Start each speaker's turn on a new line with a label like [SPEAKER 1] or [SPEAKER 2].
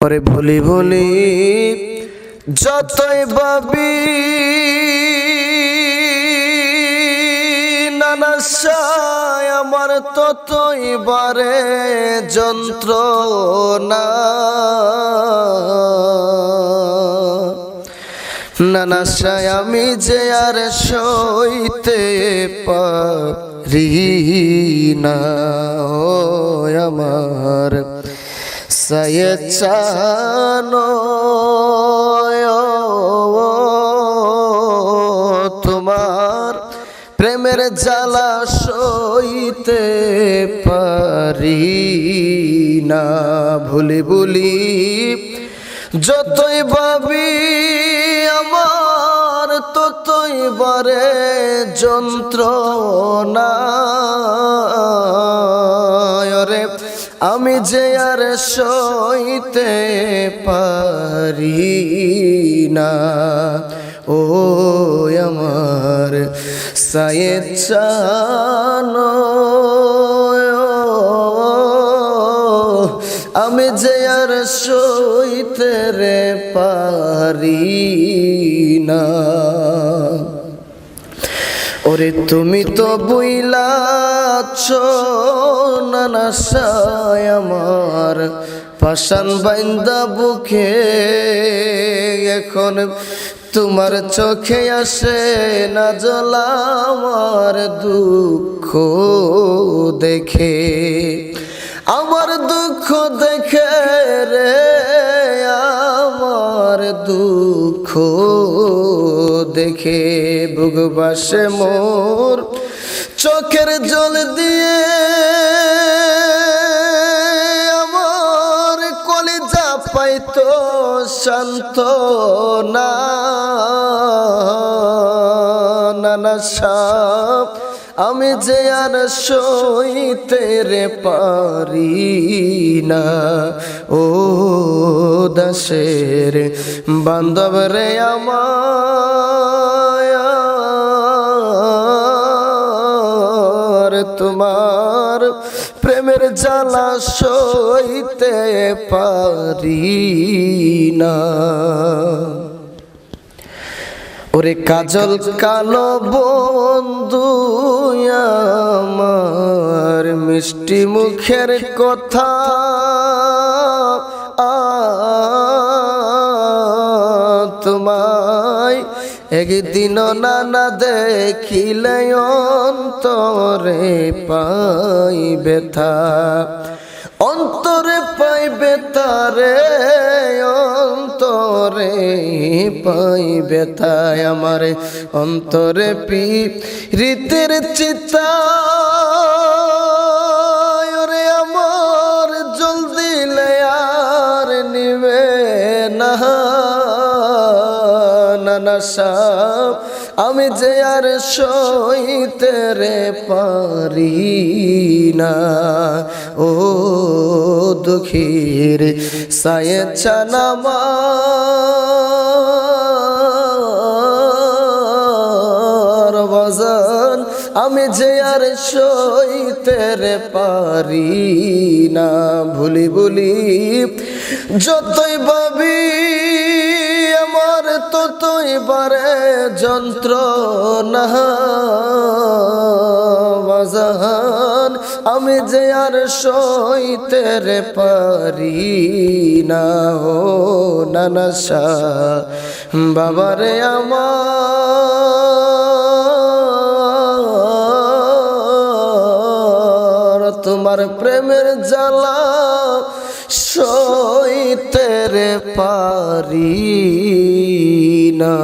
[SPEAKER 1] ওরে ভুলি ভুলি যতই ভাবি নানাশায় আমার ততই বারে যন্ত্রণা। নানাশায় আমি যে আর সইতে পারি না। ও আমার সায়েচানো তোমার প্রেমের জ্বালা সইতে পারি না। ভুলি ভুলি যতই ভাবি আমার ততই বারে যন্ত্রণা। রে আমি যে আর সইতে পারি না। ও আমার সায়েচানো আমি যে আর সইতে রে পারি না। ওরে তুমি তো বুইলাছ নানাশায় আমার পাষাণ বাইন্দা বুকে। এখন তোমার চোখে আসে না জল আমার দুঃখ দেখে। আমার দুঃখ দেখে রে আমার দুঃখ দেখে বুক বাসে মোর চোখের জল দিয়ে। আমার কলিজা পাইতো সান্ত্বনা। নানাশা আমি যে আর সইতে রে পারি না। ও দাসের বান্ধব রে আমার তোমার প্রেমের জ্বালা সইতে পারি না। ওরে কাজল কালো বন্ধু আমার মিষ্টি মুখের কথা তোমায় একদিনও না দেখিলে অন্তরে পাই ব্যথা। অন্তরে পাই ব্যথারে অন্তরে পাই ব্যথায় আমার অন্তরে রীতির চিতা। ওরে আমার জল দিলে আর নিবে না। নানাশা আমি যে আর সইতে রে পারি না। ও দুঃখীর সায়েচানা আমার বাজান আমি যে আর সইতে রে পারি না। ভুলি ভুলি যতই ভাবি আমার ততই বারে যন্ত্রণা। বাজান আমি যে আর সইতে রে পারি না। ও নানাশা বাবারে আমার তোমার প্রেমের জ্বালা সইতে রে পারি না।